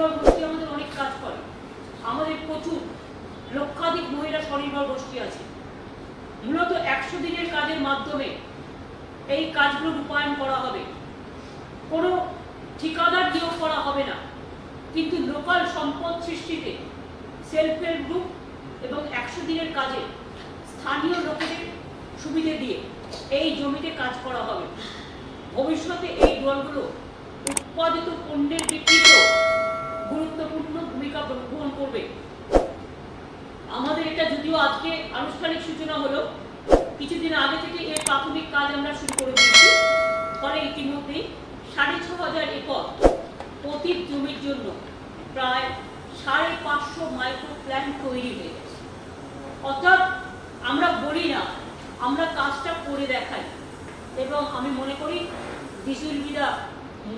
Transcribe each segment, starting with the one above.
স্বনির্ভর গোষ্ঠী আমাদের অনেক কাজ করে, আমাদের প্রচুর লক্ষাধিক মহিলা স্বনির্ভর গোষ্ঠী আছে। মূলত 100 দিনের কাজের মাধ্যমে এই কাজগুলো রূপায়ণ করা হবে। কোনো ঠিকাদার নিয়োগ করা হবে না, কিন্তু লোকাল সম্পদ সৃষ্টিতে সেলফ হেল্প গ্রুপ এবং 100 দিনের কাজে স্থানীয় লোকেদের সুবিধে দিয়ে এই জমিতে কাজ করা হবে। ভবিষ্যতে এই দলগুলো উৎপাদিত পণ্যের বিক্রিতেও গুরুত্বপূর্ণ ভূমিকা গ্রহণ করবে। আমাদের এটা যদিও আজকে আনুষ্ঠানিক সূচনা হলো, কিছুদিন আগে থেকে এর প্রাথমিক কাজ আমরা শুরু করে দিয়েছি। ফলে ইতিমধ্যেই 6500 একর প্রতি জমির জন্য প্রায় 550 মাইক্রো প্ল্যান তৈরি হয়ে গেছে। অর্থাৎ আমরা বলি না, আমরা কাজটা করে দেখাই। এবং আমি মনে করি this will be the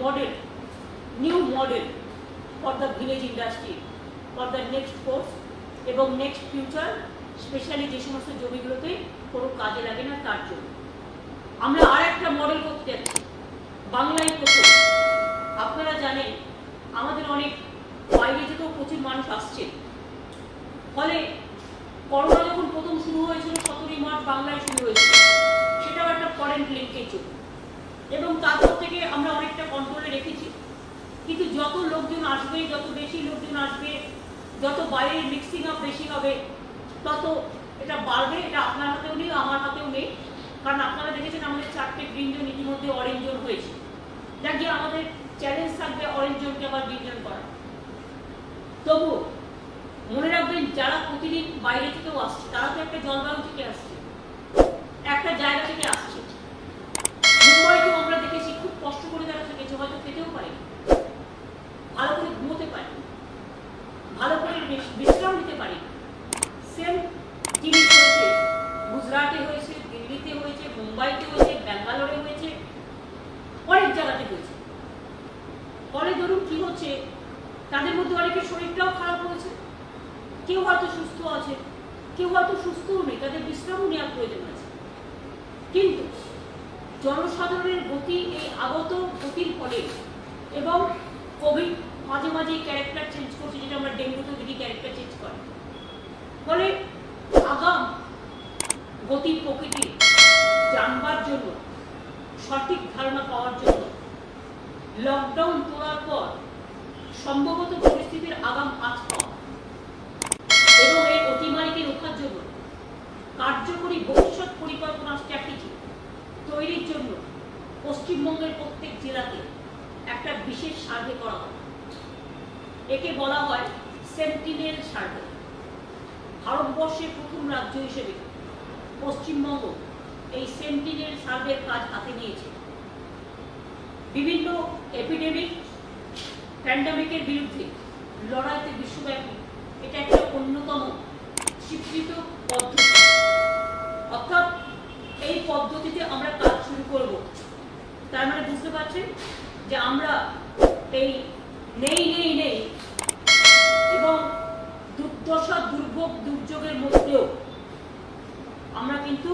model, new model for the village industry, for the next course এবং নেক্সট ফিউচার, স্পেশালি যে সমস্ত জমিগুলোতে কোনো কাজে লাগে না তার জন্য। আমরা আর একটা মডেল করতে যাচ্ছি, বাংলায় প্রথম। আপনারা জানেন আমাদের অনেক বাইরে থেকেও প্রচুর মানুষ আসছে। ফলে করোনা যখন প্রথম শুরু হয়েছিল 17 মার্চ বাংলায় শুরু হয়েছিল, সেটাও একটা ফরেন লিঙ্কেজ ছিল এবং তারপর থেকে আমরা অনেকটা কন্ট্রোলে রেখেছি। কিন্তু যত লোকজন আসবে, যত বেশি লোকজন আসবে, যত বাইরের মিক্সিং আপ বেশি হবে, তত এটা বাড়বে। এটা আপনার হাতেও নেই, আমার হাতেও নেই। কারণ আপনারা দেখেছেন আমাদের 4টে গ্রিন জোন ইতিমধ্যে অরেঞ্জ জোন হয়েছে। যাক গিয়ে আমাদের চ্যালেঞ্জ থাকবে অরেঞ্জ জোনকে আবার গ্রিন জোন করা। তবু মনে রাখবেন, যারা প্রতিদিন বাইরে থেকেও আসছে তারা তো একটা জলবায়ু থেকে আসছে, একটা জায়গা থেকে আসছে। মুম্বাইতেও আমরা দেখেছি খুব কষ্ট করে তারা থেকেছে, হয়তো খেতেও পারে, ভালো করে ঘুমোতে পারে, ভালো করে বিশ্রাম নিতে পারে। সেম জিনিস হয়েছে গুজরাটে হয়েছে, দিল্লিতে হয়েছে, মুম্বাইতে হয়েছে, ব্যাঙ্গালোরে হয়েছে, অনেক জায়গাতে হয়েছে। ফলে ধরুন কি হচ্ছে, তাদের মধ্যে অনেকের শরীরটাও খারাপ হয়েছে, কেউ হয়তো সুস্থ আছে, কেউ হয়তো সুস্থও নেই, তাদের বিশ্রামও নেওয়ার প্রয়োজন আছে। কিন্তু জনসাধারণের গতি, এই আগত গতির ফলে এবং কোভিড মাঝে মাঝে ক্যারেক্টার চেঞ্জ করছে, যেটা আমরা ডেঙ্গুতে দেখি ক্যারেক্টার চেঞ্জ করে, ফলে আগাম গতি প্রকৃতি জানবার জন্য, সঠিক ধারণা পাওয়ার জন্য লকডাউন তোলার পর সম্ভবত পরিস্থিতির আগাম আঁচ পাওয়া এবং এই অতিমারিকে রোখার জন্য কার্যকরী ভবিষ্যৎ পরিকল্পনা স্ট্র্যাটেজি তৈরির জন্য পশ্চিমবঙ্গের প্রত্যেক জেলাতে একটা বিশেষ সার্ভে করা হয়। একে বলা হয় সেন্টিনেল সার্ভে। ভারতবর্ষের প্রথম রাজ্য হিসেবে পশ্চিমবঙ্গ এই সেন্টিনেল সার্ভের কাজ হাতে নিয়েছে। বিভিন্ন এপিডেমিক, প্যান্ডেমিকের বিরুদ্ধে লড়াইতে বিশ্বব্যাপী এটা একটা অন্যতম স্বীকৃত পদ্ধতি। অর্থাৎ এই পদ্ধতিতে আমরা কাজ শুরু করব। তার মানে বুঝতে পারছেন যে আমরা এই নেই নেই নেই এবং দুর্দশা, দুর্ভোগ, দুর্যোগের মধ্যেও আমরা কিন্তু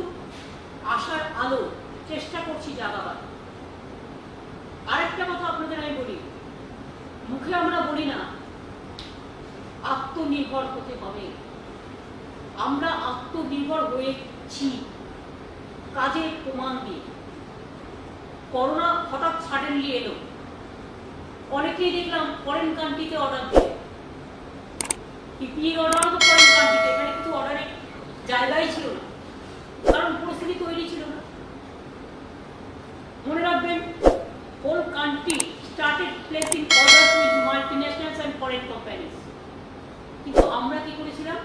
আশার আলো চেষ্টা করছি জাগাবার। আরেকটা কথা আপনাদের আমি বলি, মুখে আমরা বলি না আত্মনির্ভর হতে হবে, আমরা আত্মনির্ভর হয়েছি কাজের প্রমাণ দিয়ে। করোনা হঠাৎ সাডেনলি এলো, অনেকেই দেখলাম ফরেন কান্ট্রিতে অর্ডার দিয়ে, পিপিই অর্ডার তো ফরেন কান্ট্রিতে, এখানে কিছু অর্ডারের জায়গাই ছিল না, কারণ পরিস্থিতি তৈরি ছিল না। মনে রাখবেন, whole country started placing orders with multinationals and foreign companies. কিন্তু আমরা কি করেছিলাম?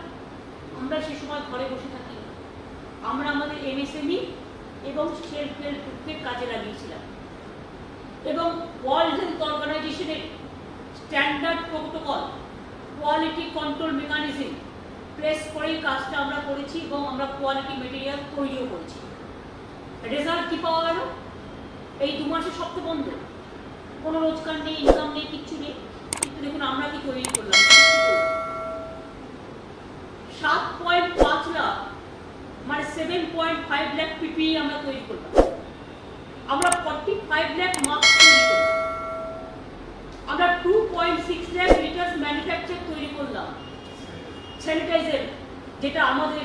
আমরা সে সময় ঘরে বসে থাকি, আমরা আমাদের এমএসএমই এবং সেলফ হেল্প গ্রুপকে কাজে লাগিয়েছিলাম এবং ওয়ার্ল্ড হেলথ অর্গানাইজেশনের standard protocol, quality control mechanism place করেই কাজটা আমরা করেছি এবং আমরা কোয়ালিটি মেটেরিয়াল তৈরিও করেছি। রেজাল্ট কি পাওয়া গেল? এই 2 মাসে সব তো বন্ধ, কোনো রোজগার নেই, ইনকাম নেই, কিচ্ছু নেই। কিন্তু দেখুন আমরা কি তৈরি করলাম, 7.5 লাখ মানে 7.5 লাখ পিপিই আমরা তৈরি করলাম। আমরা 45 লাখ মাস্ক তৈরি করলাম। আমরা 2.6 লাখ লিটার যেটা আমাদের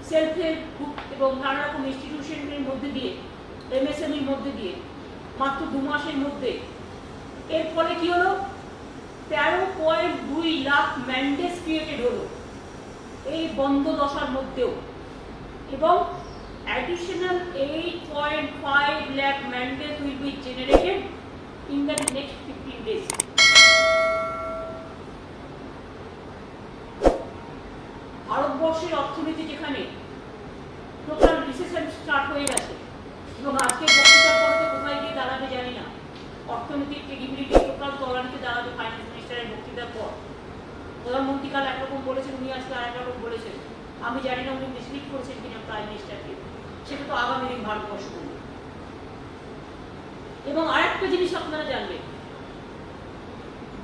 সেলফ হেল্প গ্রুপ এবং নানা রকম ইনস্টিটিউশনের মধ্যে দিয়ে, MSMEর মধ্যে দিয়ে মাত্র 2 মাসের মধ্যে, এর ফলে কি হলো, 13.2 লাখ ম্যান্ডেটস ক্রিয়েটেড হলো এই বন্ধ দশার মধ্যেও, এবং additional 8.5 lakh mandates will be generated in the next 15 days. ভারতবর্ষের অর্থনীতি যেখানে টোটাল রিসেশন স্টার্ট হয়ে গেছে, এবং আজকে বক্তৃতার পরে তো কোথায় গিয়ে দাঁড়াবে জানি না, অর্থনৈতিক ক্রেডিবিলিটি টোটাল তলানিতে দাঁড়াবে ফাইন্যান্স মিনিস্টারের বক্তৃতার পর। প্রধানমন্ত্রী কাল একরকম বলেছেন, উনি আজকে আর একরকম বলেছেন। আমি জানি না উনি মিসলিড করেছেন কিনা প্রাইম মিনিস্টারকে, সেটা তো আগামী দিন ভারতবর্ষ করবে। এবং আরেকটা জিনিস আপনারা জানবেন,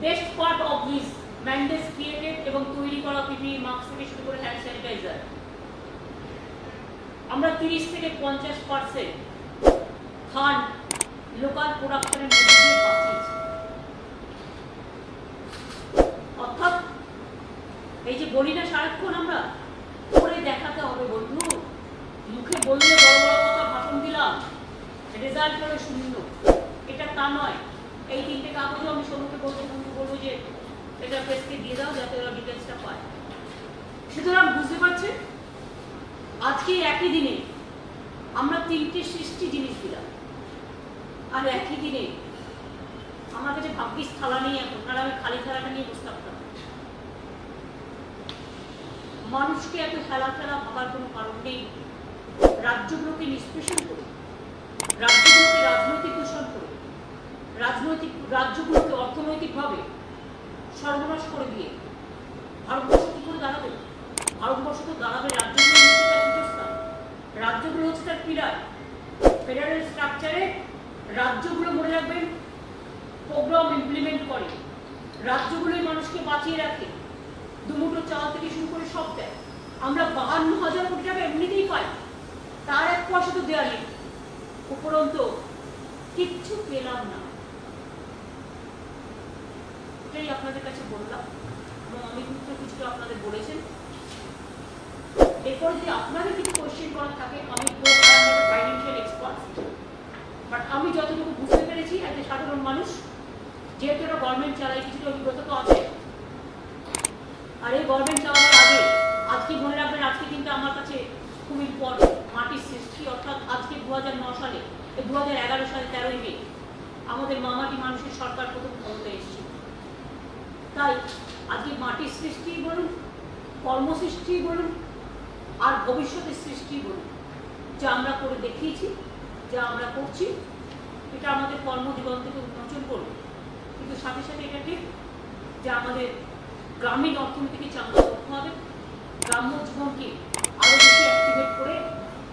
best part of this ম্যান্ডেটস created এবং তৈরি করা পিপিই মাস্ক থেকে শুরু করে হ্যান্ড স্যানিটাইজার, আমরা 30 থেকে 50% ফান্ড লোকাল প্রোডাকশনের মধ্যে দিয়ে পাচ্ছি। অর্থাৎ এই যে বলি না সারাক্ষণ আমরা, করে দেখাতে হবে বন্ধু, মুখে বললে বড় বড় কথা ভাষণ দিলাম, রেজাল্ট হলে শূন্য, এটা তা নয়। এই 3টে কাগজও আমি সৌম্যকে বলবো যে এটা প্রেসকে দিয়ে দাও যাতে ওরা ডিটেলসটা পায়। সুতরাং বুঝতে পারছেন, আজকে একই দিনে আমরা 3টে সৃষ্টি জিনিস দিলাম, আর একই দিনে আমার কাছে ভাগ্যিস থালা নেই এখন, আর আমি খালি থালাটা নিয়ে বসে থাকতাম। মানুষকে এত ফেলা ভাবার কোনো কারণ নেই। রাজ্যগুলোকে নিষ্পেষণ করে, রাজ্যগুলোকে রাজনৈতিক দূষণ করে, রাজ্যগুলোকে অর্থনৈতিকভাবে সর্বনাশ করে দিয়ে ভারতবর্ষ কি করে দাঁড়াবে? ভারতবর্ষ তো দাঁড়াবে, রাজ্যগুলো হচ্ছে তার পীঠস্থান, রাজ্যগুলো হচ্ছে তার পিলার। ফেডারেল স্ট্রাকচারে রাজ্যগুলো মনে রাখবেন প্রোগ্রাম ইমপ্লিমেন্ট করে, রাজ্যগুলোই মানুষকে বাঁচিয়ে রাখে, দুমুঠো চাল থেকে শুরু করে সব দেয়। আমরা 52,000 কোটি টাকা এমনিতেই পাই, তার 1 পয়সা তো দেওয়া নেই, উপরন্তু কিচ্ছু পেলাম না। এটাই আপনাদের কাছে বললাম, এবং অমিত মিত্র কিছুটা আপনাদের বলেছেন। এরপর যদি আপনাদের কিছু কোয়েশ্চেন করার থাকে, আমি ফাইন্যান্সিয়াল এক্সপার্ট, বাট আমি যতটুকু বুঝতে পেরেছি একটা সাধারণ মানুষ, যেহেতু একটা গভর্নমেন্ট চালাই, কিছুটা অভিজ্ঞতা তো আছে। আর এই গভর্নমেন্ট চালানোর আগে আজকে মনে রাখবেন, আজকে কিন্তু আমার কাছে খুব ইম্পর্টেন্ট, মাটির সৃষ্টি। অর্থাৎ আজকে 2009 সালে, 2011 সালে 13ই মে আমাদের মামাটি মানুষের সরকার প্রথম ক্ষমতায় এসেছিল। তাই আজকে মাটির সৃষ্টি বলুন, কর্মসৃষ্টি বলুন, আর ভবিষ্যতের সৃষ্টি বলুন, যা আমরা করে দেখিয়েছি, যা আমরা করছি, এটা আমাদের কর্মদিগন্তকে উন্মোচন করবে। কিন্তু সাথে সাথে এটা ঠিক যে আমাদের গ্রামীণ অর্থনীতিকে চাঙ্গা করতে হবে, গ্রাম্য জীবনকে আরও বেশি অ্যাক্টিভেট করে,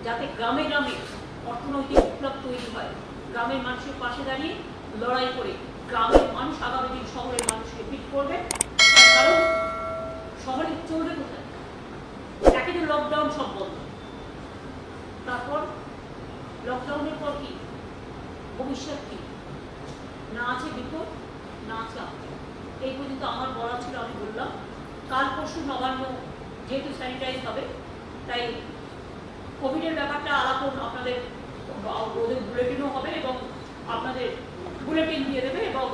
যাতে গ্রামে গ্রামে অর্থনৈতিক বিপ্লব তৈরি হয়, গ্রামের মানুষের পাশে দাঁড়িয়ে লড়াই করে গ্রামের মানুষ আগামী দিন শহরের মানুষকে ফিট করবে। তার কারণ শহরে চলবে কোথায়? একে তো লকডাউন, সব বন্ধ, তারপর লকডাউনের পর কি ভবিষ্যৎ কি? না আছে বিপদ, না আছে আপদ। এই পর্যন্ত আমার বলা ছিল, আমি বললাম। কাল পরশু নবান্ন যেহেতু স্যানিটাইজ হবে, তাই কোভিডের ব্যাপারটা আলাপ আপনাদের ওদের বুলেটিনও হবে, এবং আপনাদের বুলেটিন দিয়ে দেবে, এবং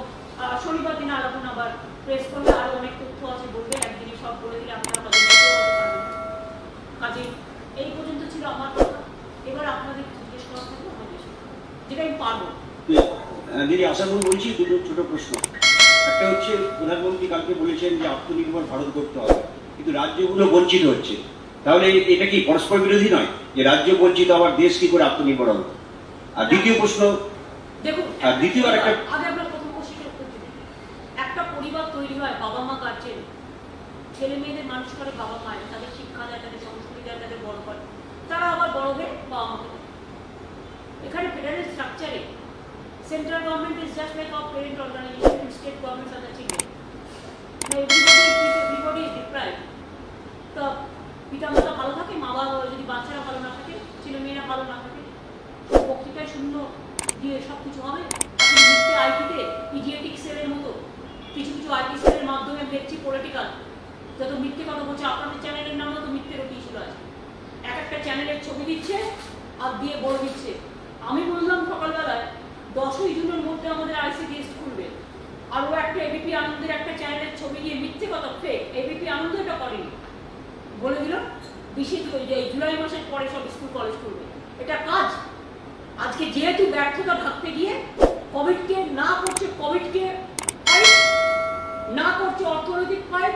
শনিবার দিন আলাপন আবার প্রেস করলে আরও অনেক তথ্য আছে বলবে, একদিনই সব বলে দিলে আপনারা কাজে এই পর্যন্ত ছিল আমার কথা। এবার আপনাদের জিজ্ঞেস করা থাকবে আমাদের, যেটা আমি পারবো। দিদি আশা করি বলছি, দুটো ছোট প্রশ্ন। একটা হচ্ছে, প্রধানমন্ত্রী কালকে বলেছেন যে আত্মনির্ভর ভারত করতে হবে, কিন্তু রাজ্যগুলো বঞ্চিত হচ্ছে। তাহলে এটা কি পরস্পর বিরোধী নয়, যে রাজ্য বঞ্চিত আবার দেশ কি করে আত্মনির্ভর হবে? আর দ্বিতীয় প্রশ্ন, দেখুন, আর দ্বিতীয় আর একটা, আগে আমরা প্রথম প্রশ্নের উত্তর দিই। একটা পরিবার তৈরি হয়, বাবা মা গার্জেন, ছেলে মেয়েদের মানুষ করে বাবা মায়ের, তাদের শিক্ষা দেয়, তাদের সংস্কৃতি দেয়, তাদের বড় করে, তারা আবার বড় হয়ে বাবা মাকে দেয়। এখানে ফেডারেল স্ট্রাকচারে central government is just like our parent organization, and state governments are the children. Everybody is deprived. তো পিতামাতা ভালো থাকে, মা বাবা, যদি বাচ্চারা ভালো না থাকে, ছেলে মেয়েরা ভালো না থাকে, বক্তৃতায় শূন্য দিয়ে সব কিছু হবে। আপনি আইটিতে ইডিয়েটিক সেলের মতো কিছু কিছু আইটি সেলের মাধ্যমে দেখছি পলিটিক্যাল যত মিথ্যে কথা বলছে, আপনাদের চ্যানেলের নামও তো মিথ্যের ছিল আছে। এক একটা চ্যানেলের ছবি দিচ্ছে আর দিয়ে বলে দিচ্ছে। আমি বললাম সকালবেলায় 10ই জুনের মধ্যে আমাদের ICDS খুলবে, আর ও একটা এবিপি আনন্দের একটা চ্যানেলের ছবি দিয়ে মিথ্যে কথা, ফেক। এবিপি আনন্দ এটা করেনি, বলে দিল 20 জুলাই মাসের পরে সব স্কুল কলেজ খুলবে। এটা কাজ। আজকে যেহেতু ব্যর্থতা ঢাকতে গিয়ে কোভিডকে না করছে, কোভিডকে না করছে অর্থনৈতিক ফাইট,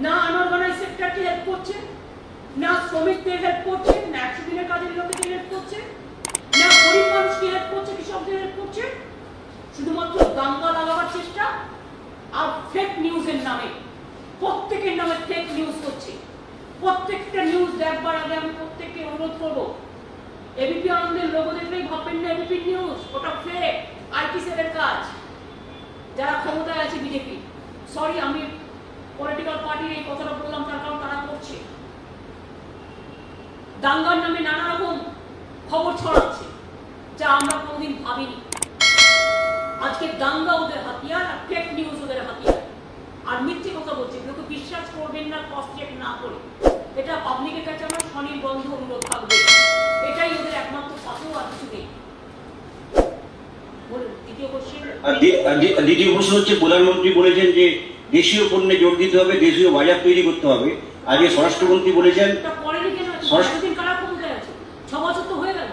না আনঅর্গানাইজ সেক্টরকে হেল্প করছে, না শ্রমিকদের হেল্প করছে, না 100 দিনের কাজের লোকদের হেল্প করছে, না গরিব মানুষকে হেল্প করছে, কৃষকদের হেল্প করছে। শুধুমাত্র দাঙ্গা লাগাবার চেষ্টা আর ফেক নিউজের নামে, প্রত্যেকের নামে ফেক নিউজ করছে। প্রত্যেকটা নিউজ দেখবার আগে আমি প্রত্যেককে অনুরোধ করবো, এবিপি আনন্দের লোগো দেখলেই ভাববেন না এবিপি নিউজ, ওটা ফেক, IT7 কাজ। যারা ক্ষমতায় আছে বিজেপি, সরি আমি পলিটিক্যাল পার্টির এই কথাটা বললাম তার কারণ তারা করছে। দাঙ্গার নামে নানা রকম খবর ছড়াচ্ছে যা আমরা কোনোদিন ভাবিনি। আজকে দাঙ্গা ওদের হাতিয়ার আর ফেক নিউজ ওদের হাতিয়ার, আর মিথ্যে কথা বলছে। লোকে বিশ্বাস করবেন না ক্রস চেক না করে। এটা পাবলিকের কাছে আমার স্বনির্বন্ধ অনুরোধ থাকবে। এটাই ওদের একমাত্র পাথর, আর কিছু নেই। বলুন দ্বিতীয় কোশ্চেন। দ্বিতীয় প্রশ্ন হচ্ছে, প্রধানমন্ত্রী বলেছেন যে দেশীয় পণ্যে জোর দিতে হবে, দেশীয় বাজার তৈরি করতে হবে। আজকে স্বরাষ্ট্রমন্ত্রী বলেছেন পরেনি কেন? এতদিন কারা ক্ষমতায় আছে? 6 বছর তো হয়ে গেল।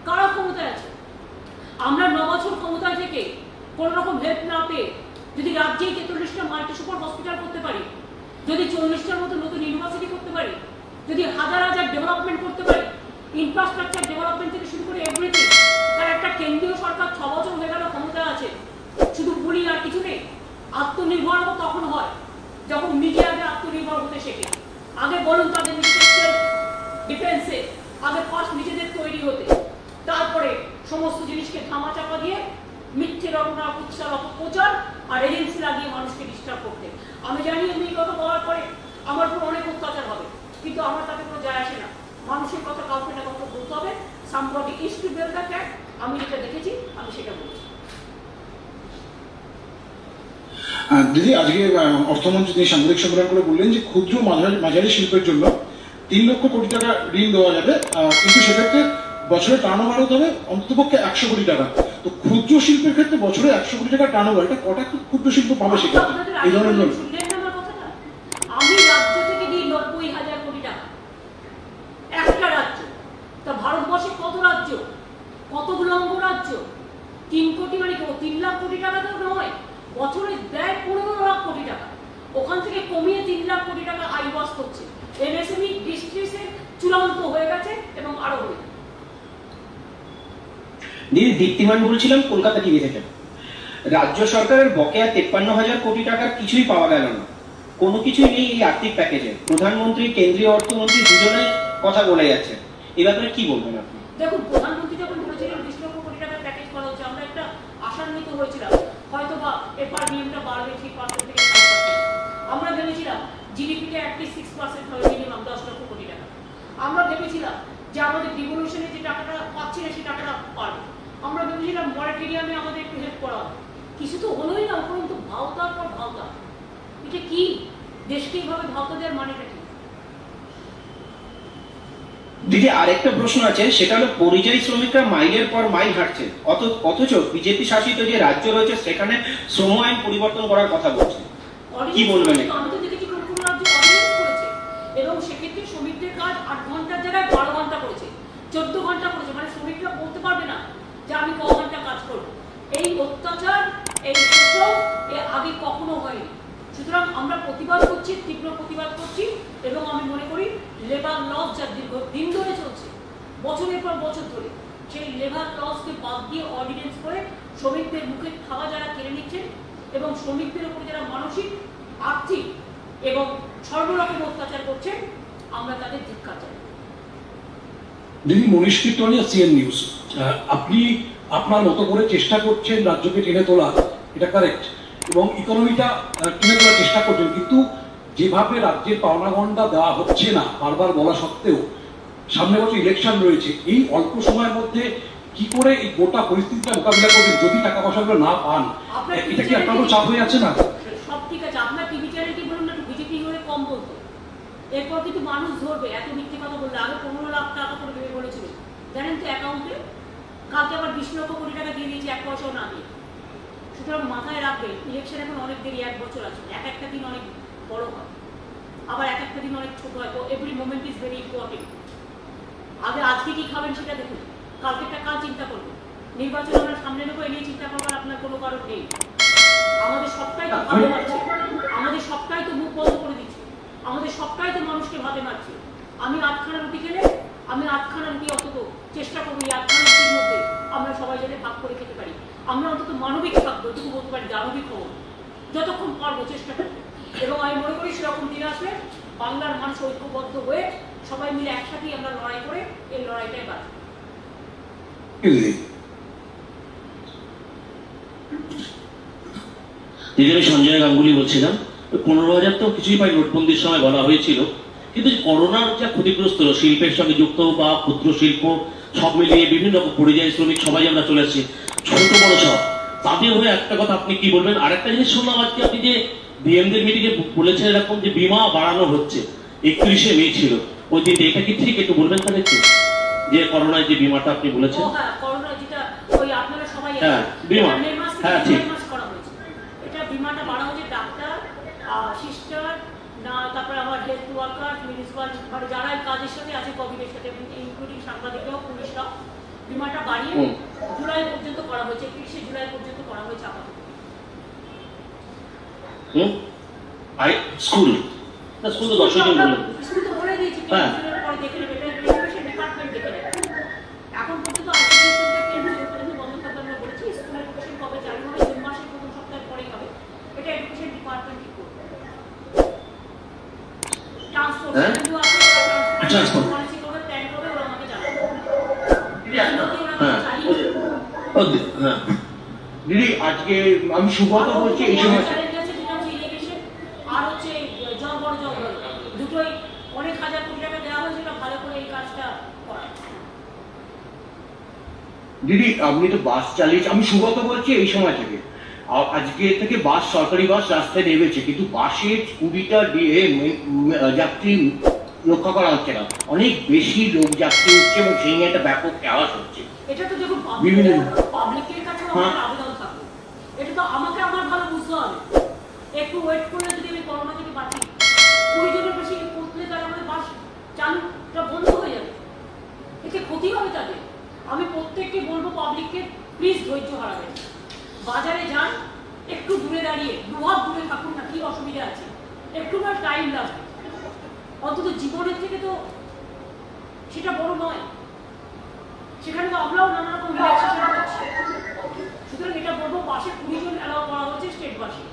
কারা ক্ষমতায় আছে? আমরা 9 বছর ক্ষমতায় থেকে কোন রকম হেল্প না পেয়ে যদি রাজ্যে 43টা মাল্টি সুপার হসপিটাল করতে পারি, যদি 40টার মতো নতুন ইউনিভার্সিটি করতে পারি, যদি হাজার হাজার ডেভেলপমেন্ট করতে পারি, ইনফ্রাস্ট্রাকচার ডেভেলপমেন্ট থেকে শুরু করে এভরিথিং, আর একটা কেন্দ্রীয় সরকার 6 বছর হয়ে গেল ক্ষমতায় আছে, শুধু বলি আর কিছু নেই। আত্মনির্ভর তখন হয় যখন নিজে আগে আত্মনির্ভর হতে শেখে। আগে বলুন তাদের নিজেদের ডিফেন্সে, আগে ফার্স্ট নিজেদের তৈরি হতে, তারপরে সমস্ত জিনিসকে ধামাচাপা দিয়ে মিথ্যে রটনা, কুৎসা, অপপ্রচার আর এজেন্সি লাগিয়ে মানুষকে ডিস্টার্ব করতে। আমি জানি আমি এই কথা বলার পরে আমার উপর অনেক অত্যাচার হবে, কিন্তু আমার তাতে কোনো যায় আসে না। মানুষের কথা কাউকে না কাউকে বলতে হবে। Somebody is to build the cat. আমি যেটা দেখেছি আমি সেটা বলছি। দিদি, আজকে অর্থমন্ত্রী তিনি সাংবাদিক সম্মেলন করে বললেন যে ক্ষুদ্র মাঝারি শিল্পের জন্য 3 লক্ষ কোটি টাকা ঋণ দেওয়া যাবে, কিন্তু সেক্ষেত্রে বছরে টার্নওভার হতে হবে অন্ততপক্ষে 100 কোটি টাকা। তো ক্ষুদ্র শিল্পের ক্ষেত্রে বছরে 100 কোটি টাকা টার্নওভার, এটা কটা ক্ষুদ্র শিল্প পাবে সেক্ষেত্রে এই ধরনের লোন? আমি রাজ্য থেকে দিই 90,000 কোটি টাকা, একটা রাজ্য। তা ভারতবর্ষে কত রাজ্য, কতগুলো অঙ্গরাজ্য? 3 কোটি মানে 3 লাখ কোটি টাকা তো নয়, বছরে দেয় 15 লাখ কোটি টাকা। ওখান থেকে কমিয়ে 3 লাখ কোটি টাকা আইওয়াস করছে। MSME ডিস্ট্রিক্টে চূড়ান্ত হয়ে গেছে এবং আরো হবে। দিদি, দীপ্তিমান বলছিলাম কলকাতা টিভি থেকে। রাজ্য সরকারের বকেয়া 53,000 কোটি টাকার কিছুই পাওয়া গেল না, কোনো কিছুই নেই এই আর্থিক প্যাকেজে। প্রধানমন্ত্রী, কেন্দ্রীয় অর্থমন্ত্রী দুজনেই কথা বলে যাচ্ছে, এই ব্যাপারে কি বলবেন আপনি? দেখুন, প্রধানমন্ত্রী যখন বলেছিলেন 20 লক্ষ কোটি টাকার প্যাকেজ করা হচ্ছে, আমরা একটা আশান্বিত হয়েছিলাম হয়তো বা FRBMটা বাড়বে 3% থেকে 5%। আমরা ভেবেছিলাম জিডিপিটা অ্যাটলিস্ট 6% হবে, মিনিমাম 10 লক্ষ কোটি টাকা। আমরা ভেবেছিলাম যে আমাদের ডিভলিউশনে যে টাকাটা পাচ্ছি না সেই টাকাটা পারবে। আমরা ভেবেছিলাম মনিটরিয়ামে আমাদের একটু হেল্প করা হবে। কিছু তো হলোই না, উপরন্তু ভাওতার পর ভাওতা। এটা কি? দেশকে এইভাবে ভাওতা দেওয়ার মানেটা কি? দিদি, আরেকটা প্রশ্ন আছে, সেটা হলো পরিযায়ী শ্রমিকরা মাইলের পর মাইল হাঁটছে, অথচ বিজেপি শাসিত যে রাজ্য রয়েছে সেখানে শ্রম আইন পরিবর্তন করার কথা বলছে, কি বলবেন? আমি তো দেখেছি কোন কোন রাজ্য অর্ডিন্যান্স করেছে এবং সেক্ষেত্রে শ্রমিকদের কাজ 8 ঘন্টার জায়গায় 12 ঘন্টা করেছে, 14 ঘন্টা করেছে। মানে শ্রমিকরা বলতে পারবে না যে আমি ক ঘন্টা কাজ করবো। এই অত্যাচার, এই শোষণ আগে কখনো হয়নি। সুতরাং আমরা প্রতিবাদ করছি, তীব্র প্রতিবাদ করছি, এবং আমি মনে করি লেবার লস যা দীর্ঘদিন ধরে চলছে, বছরের পর বছর ধরে, সেই লেবার লসকে বাদ দিয়ে অর্ডিন্যান্স করে শ্রমিকদের মুখে খাওয়া যারা কেড়ে নিচ্ছেন এবং শ্রমিকদের উপরে যারা মানসিক, আর্থিক এবং সর্বরকম অত্যাচার করছে, আমরা তাদের ধিক্কার জানাই। দিদি, মনীষ কীর্তনিয়া, CN নিউজ। আপনি আপনার মতো করে চেষ্টা করছেন রাজ্যকে টেনে তোলা, এটা কারেক্ট, এবং ইকোনমিটা টেনে তোলার চেষ্টা করছেন, কিন্তু যেভাবে রাজ্যের পাওনা গন্ডা দেওয়া হচ্ছে না বারবার বলা সত্ত্বেও, সামনে বছর ইলেকশন রয়েছে, এই অল্প সময়ের মধ্যে কি করে এই গোটা পরিস্থিতিটা মোকাবিলা করবেন যদি টাকা পয়সাগুলো না পান? এটা কি আপনারও চাপ হয়ে আছে না? সব ঠিক আছে, আপনার টিভি চ্যানেল কি বলুন না, বিজেপি কম বলতো। এরপর কিন্তু মানুষ ধরবে এত মিথ্যে কথা বললে। আগে 15 লাখ টাকা করে দেবে বলেছিল, জানেন তো অ্যাকাউন্টে, কালকে আবার 20 লক্ষ কোটি টাকা দিয়ে দিয়েছে 1 পয়সাও না দিয়ে। সুতরাং মাথায় রাখবে, ইলেকশন এখন অনেক দেরি, 1 বছর আছে। একটা দিন অনেক বড় হয়, আবার একটা দিন অনেক ছোট হয়। তো every moment is very important. আজকে কি খাবেন সেটা দেখুন, কালকেরটা কাল চিন্তা করবেন। নির্বাচন আমরা সামনে নেবো, এ নিয়ে চিন্তা করবার আপনার কোনো কারণ নেই। আমাদের সবটাই তো ভাবে মারছে, আমাদের সবটাই তো মুখ বন্ধ করে দিচ্ছে, আমাদের সবটাই তো মানুষকে ভাবে মারছে। আমি 8খানা রুটি খেলে, আমি 8খানা রুটি অন্তত চেষ্টা করবো এই 8খানা রুটির মধ্যে আমরা সবাই যাতে ভাগ করে খেতে পারি। আমরা অন্তত মানবিক থাকবো, এটুকু বলতে পারি, দানবিক হবো, যতক্ষণ পারবো চেষ্টা করবো। এবং আমি মনে করি সেরকম দিন আসলে বাংলার মানুষ ঐক্যবদ্ধ হয়ে সবাই মিলে একসাথেই আমরা লড়াই করে এই লড়াইটাই বাঁচব। দিদি, আমি সঞ্জয় গাঙ্গুলি বলছিলাম। 15,000 তো কিছুই পাই, নোটবন্দির সময় বলা হয়েছিল, কিন্তু করোনার যা ক্ষতিগ্রস্ত শিল্পের সঙ্গে যুক্ত বা ক্ষুদ্র শিল্প সব মিলিয়ে বিভিন্ন রকম পরিযায়ী শ্রমিক সবাই আমরা চলে আসছি, ছোট বড় সব, তাদের হয়ে একটা কথা আপনি কি বলবেন? আরেকটা জিনিস শুনলাম আজকে আপনি যে বিএমদের মিটিংয়ে বলেছেন এরকম যে বিমা বাড়ানো হচ্ছে, 31শে মে ছিল ওই দিন, এটা কি ঠিক? একটু বলবেন তাহলে একটু, যে করোনায় যে বিমাটা আপনি বলেছেন। হ্যাঁ, করোনা যেটা ওই আপনারা সবাই হ্যাঁ বিমা, হ্যাঁ ঠিক, করা হয়েছে। এটা বিমাটা বাড়া হয়েছে ডাক্তার, সিস্টার, না তারপরে আমার হেলথ ওয়ার্কার, মিউনিসিপাল, মানে যারা কাজের সাথে আছে কোভিডের সাথে, ইনক্লুডিং সাংবাদিকরাও, পুলিশরাও, বিমাটা বাড়িয়ে জুলাই পর্যন্ত করা হয়েছে, 31শে জুলাই পর্যন্ত করা হয়েছে আপাতত। স্কুল না, স্কুল তো 10 দিন বললেন, স্কুল তো বলে দিয়েছি, হ্যাঁ পরে দেখে নেবে, এটা এডুকেশন ডিপার্টমেন্ট দেখে নেবে। এখন পর্যন্ত আইসিডিএস বন্ধ থাকবে আমরা বলেছি। স্কুল এডুকেশন কবে চালু হবে? জুন মাসের প্রথম সপ্তাহের পরেই হবে। এটা এডুকেশন ডিপার্টমেন্ট ঠিক করবে। ট্রান্সপোর্ট কিন্তু আছে, ট্রান্সপোর্ট পলিসি করবে, প্ল্যান করবে, ওরা আমাকে জানাবে। হ্যাঁ দিদি, আজকে আমি সুব্রত বলছি, এই সময় আর হচ্ছে জল বড় জল দুটোই অনেক হাজার কোটি টাকা দেওয়া হয়েছিল ভালো করে এই কাজটা করা। দিদি, আপনি তো বাস চালিয়েছেন, আমি সুব্রত বলছি এই সময় থেকে। আজকে থেকে বাস, সরকারি বাস রাস্তায় নেমেছে, কিন্তু বাসের 20টা যাত্রী রক্ষা করা হচ্ছে না, অনেক বেশি লোক যাত্রী হচ্ছে এবং সেই নিয়ে একটা ব্যাপক আওয়াজ হচ্ছে। এটা তো দেখুন পাবলিকের কাছে আবেদন থাকবে, এটা তো আমাকে আমার ভালো বুঝতে হবে। একটু ওয়েট করলে যদি আমি করোনা থেকে বাঁচি, 20 জনের বেশি পৌঁছলে তার আমাদের বাস চালুটা বন্ধ হয়ে যাবে, এতে ক্ষতি হবে তাদের। আমি প্রত্যেককে বলবো, পাবলিককে প্লিজ ধৈর্য হারাবেন, বাজারে যান, একটু দূরে দাঁড়িয়ে, দুহাত দূরে থাকুন না, কি অসুবিধা আছে, একটু না টাইম লাগবে, অন্তত জীবনের থেকে তো সেটা বড় নয়, সেখানে তো আমরাও নানা রকম রিল্যাক্সেশন করছি। সুতরাং এটা বলবো, বাসে 20 জন অ্যালাউ করা হচ্ছে স্টেট বাসে,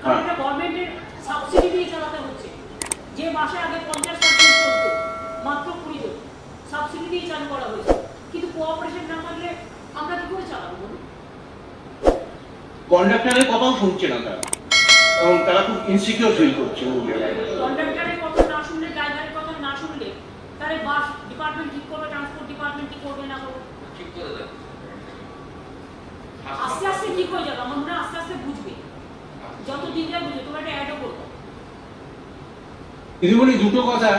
কারণ এটা গভর্নমেন্টের সাবসিডি দিয়ে চালাতে হচ্ছে। যে বাসে আগে 50-60 জন চলত, মাত্র 20 জন সাবসিডি দিয়ে চালু করা হয়েছে। কিন্তু কোঅপারেশন না থাকলে আমরা কি করে চালাবো বলুন? কন্ডাক্টরের কথাও শুনছে না তারা, এবং তারা খুব ইনসিকিউর ফিল করছে। কন্ডাক্টরের কথা না শুনলে, ড্রাইভারের কথা না শুনলে, তাহলে বাস ডিপার্টমেন্ট ঠিক করবে, ট্রান্সপোর্ট ডিপার্টমেন্ট ঠিক করবে না করবে, ঠিক করে দেবে, আস্তে আস্তে ঠিক হয়ে যাবে। আমার মনে হয় আস্তে আস্তে বুঝবে, যত দিন যায় বুঝবে। তোমরা একটা অ্যাডও করবো। দিদিমণি, দুটো কথা।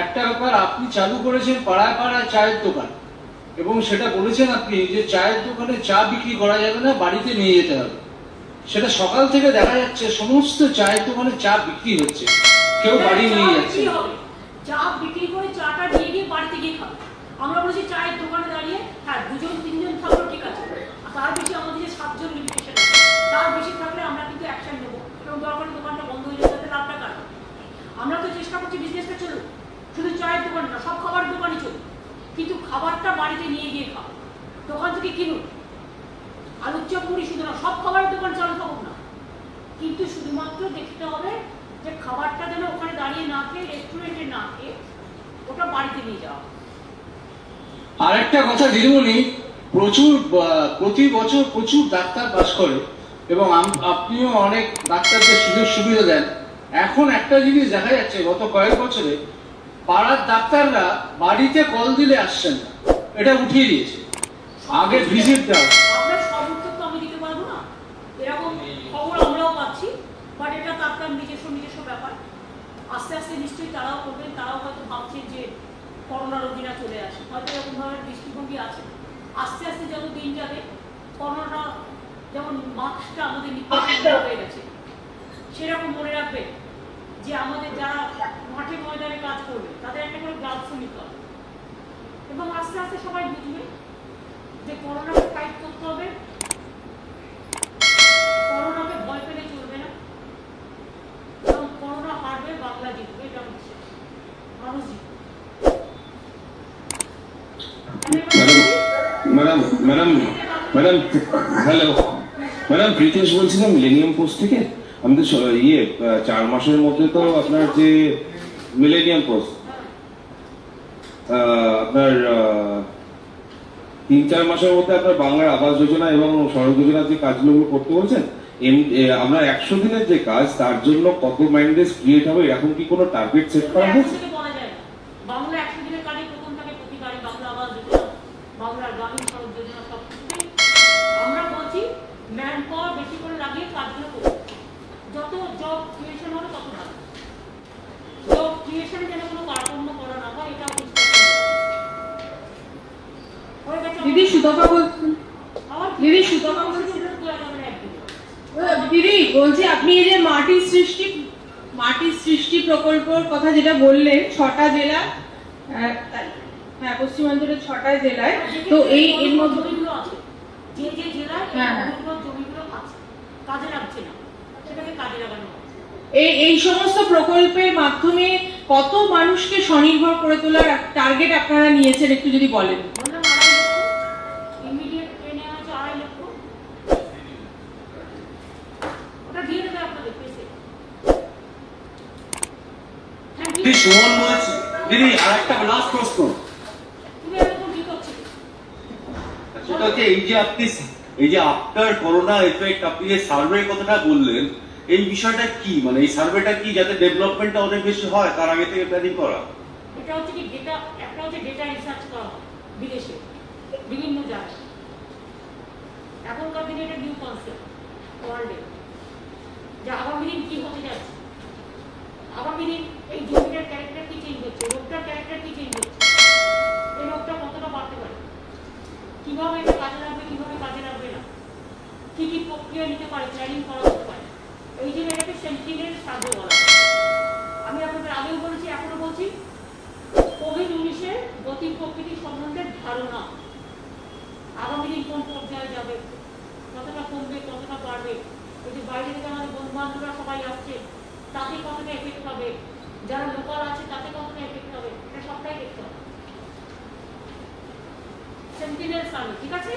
একটা ব্যাপার, আপনি চালু করেছেন পাড়ায় পাড়ায় চায়ের দোকান, এবং সেটা বলেছেন আপনি যে চায়ের দোকানে চা বিক্রি করা যাবে না, বাড়িতে নিয়ে যেতে হবে। সেটা সকাল থেকে দেখা যাচ্ছে সমস্ত চায়ের দোকানে চা বিক্রি হচ্ছে, কেউ বাড়ি নিয়ে যাচ্ছে। চা বিক্রি করে চাটা নিয়ে গিয়ে বাড়িতে গিয়ে খাবে। আমরা বলেছি চায়ের দোকানে দাঁড়িয়ে, হ্যাঁ 2-3 জন থাকলো ঠিক আছে, তার বেশি আমাদের যে 7 জন লিমিটেশন আছে, তার বেশি থাকলে আমরা কিন্তু অ্যাকশন নেবো, এবং দরকার দোকানটা বন্ধ হয়ে যাবে, তাতে লাভটা কাটবে। আমরা তো চেষ্টা করছি বিজনেসটা চলুক, শুধু চায়ের দোকান না, সব খাবারের দোকানই চলুক, কিন্তু খাবারটা বাড়িতে নিয়ে গিয়ে খাও, দোকান থেকে কিনুন। আলুর চপ মুড়ি শুধু না, সব খাবারের দোকান চালু থাকুক না, কিন্তু শুধুমাত্র দেখতে হবে যে খাবারটা যেন ওখানে দাঁড়িয়ে না খেয়ে, রেস্টুরেন্টে না খেয়ে, ওটা বাড়িতে নিয়ে যাওয়া। আরেকটা কথা দিদিমণি, প্রতি বছর প্রচুর ডাক্তার পাস করে, এবং আপনিও অনেক ডাক্তারদের সুযোগ সুবিধা দেন। এখন একটা জিনিস দেখা যাচ্ছে, গত কয়েক বছরে পাড়ার ডাক্তাররা বাড়িতে কল দিলে আসছেন না, এটা উঠিয়ে দিয়েছে। আগে ভিজিট দাও। আপনার সব উত্তর তো আমি দিতে পারবো না, এরকম খবর আমরাও পাচ্ছি, বাট এটা তার নিজস্ব ব্যাপার। আস্তে আস্তে নিশ্চয়ই তারাও করবেন, তারাও হয়তো ভাবছেন যে করোনা রোগীরা চলে আসে, হয়তো এরকম ধরনের দৃষ্টিভঙ্গি আছে। আস্তে আস্তে যত দিন যাবে, করোনা যেমন মাস্কটা আমাদের নিত্যদিন হয়ে গেছে, সেরকম মনে রাখবেন যে আমাদের যারা মাঠে ময়দানে কাজ করবে তাদের একটা করে গ্লাভস নিতে হবে, এবং আস্তে আস্তে সবাই বুঝবে যে করোনাকে ফাইট করতে হবে, করোনাকে ভয় পেলে চলবে না, এবং করোনা হারবে, বাংলা জিতবে, এটা বিশ্বাস, মানুষ জিতবে। Madam madam madam hello madam, Pritesh বলছিলাম মিলেনিয়াম পোস্ট থেকে। আমাদের 4 মাসের মধ্যে তো আপনার যে মিলেনিয়াম পোস্ট আপনার 3-4 মাসের মধ্যে আপনার বাংলার আবাস যোজনা এবং সড়ক যোজনার যে কাজগুলো করতে বলছেন, আমরা 100 দিনের যে কাজ তার জন্য কত মাইন্ডেজ ক্রিয়েট হবে, এরকম কি কোনো টার্গেট সেট করা হয়েছে? বাংলা 100 দিনের কাজে প্রথম থেকে প্রতিবারই বাংলা আবাস যোজনা, বাংলার গ্রামীণ সড়ক যোজনা সব কিছুতেই আমরা বলছি ম্যান পাওয়ার বেশি করে লাগিয়ে কাজগুলো করতে, যত জব ক্রিয়েশন হবে তত ভালো। জব ক্রিয়েশনে যেন কোনো কার্পণ্য করা না হয়, এটা দিদি সুতপা বলছেন, দিদি সুতপা বলছেন, দিদি বলছি আপনি এই যে মাটির সৃষ্টি প্রকল্পের কথা যেটা বললেন 6টা জেলা, হ্যাঁ পশ্চিমাঞ্চলের 6টা জেলায়, তো এর মধ্যে যে যে জেলায় জমিগুলো আছে কাজে লাগছে না, সেটাকে কাজে লাগানো হচ্ছে। এই সমস্ত প্রকল্পের মাধ্যমে কত মানুষকে স্বনির্ভর করে তোলার টার্গেট আপনারা নিয়েছেন, একটু যদি বলেন। বললাম 2.5 লক্ষ, ইমিডিয়েট ট্রেনে আছে 2.5 লক্ষ, ওটা দিয়ে দেবে আপনাদের পেছে। সুমন বলছি দিদি, আর একটা লাস্ট প্রশ্ন, তুমি এরকম কি করছো? সেটা হচ্ছে এই যে আফটার করোনা এফেক্ট আপনি যে সার্ভে কথাটা বললেন, এই বিষয়টা কি, মানে এই সার্ভেটা কি যাতে ডেভেলপমেন্টটা অনেক বেশি হয় তার আগে থেকে প্ল্যানিং করা? এটা হচ্ছে কি ডেটা, একটা হচ্ছে ডেটা রিসার্চ করা হয় বিদেশে বিভিন্ন জায়গায়, এখনকার দিনে এটা নিউ কনসেপ্ট ওয়ার্ল্ডে, যে আগামী দিন কি হতে যাচ্ছে, আগামী দিন এই জমিটার ক্যারেক্টার কি চেঞ্জ হচ্ছে, রোগটার ক্যারেক্টার কি চেঞ্জ হচ্ছে, এই রোগটা কতটা বাড়তে পারে, কিভাবে এটা কাজে লাগবে, কিভাবে কাজে লাগবে না, কি কি প্রক্রিয়া নিতে পারে, প্ল্যানিং করা হতে পারে, এই জন্য এটাকে সেন্টিনেল সার্ভে বলা হয়। আমি আপনাদের আগেও বলেছি, এখনো বলছি, কোভিড-19 গতি প্রকৃতি সম্বন্ধে ধারণা, আগামী দিন কোন পর্যায়ে যাবে, কতটা কমবে, কতটা বাড়বে, এই যে বাইরে থেকে আমাদের বন্ধু বান্ধবরা সবাই আসছে তাতে কতটা এফেক্ট হবে, যারা লোকাল আছে তাতে কতটা এফেক্ট হবে, এটা সবটাই দেখতে হবে। সেন্টিনেল সার্ভে, ঠিক আছে?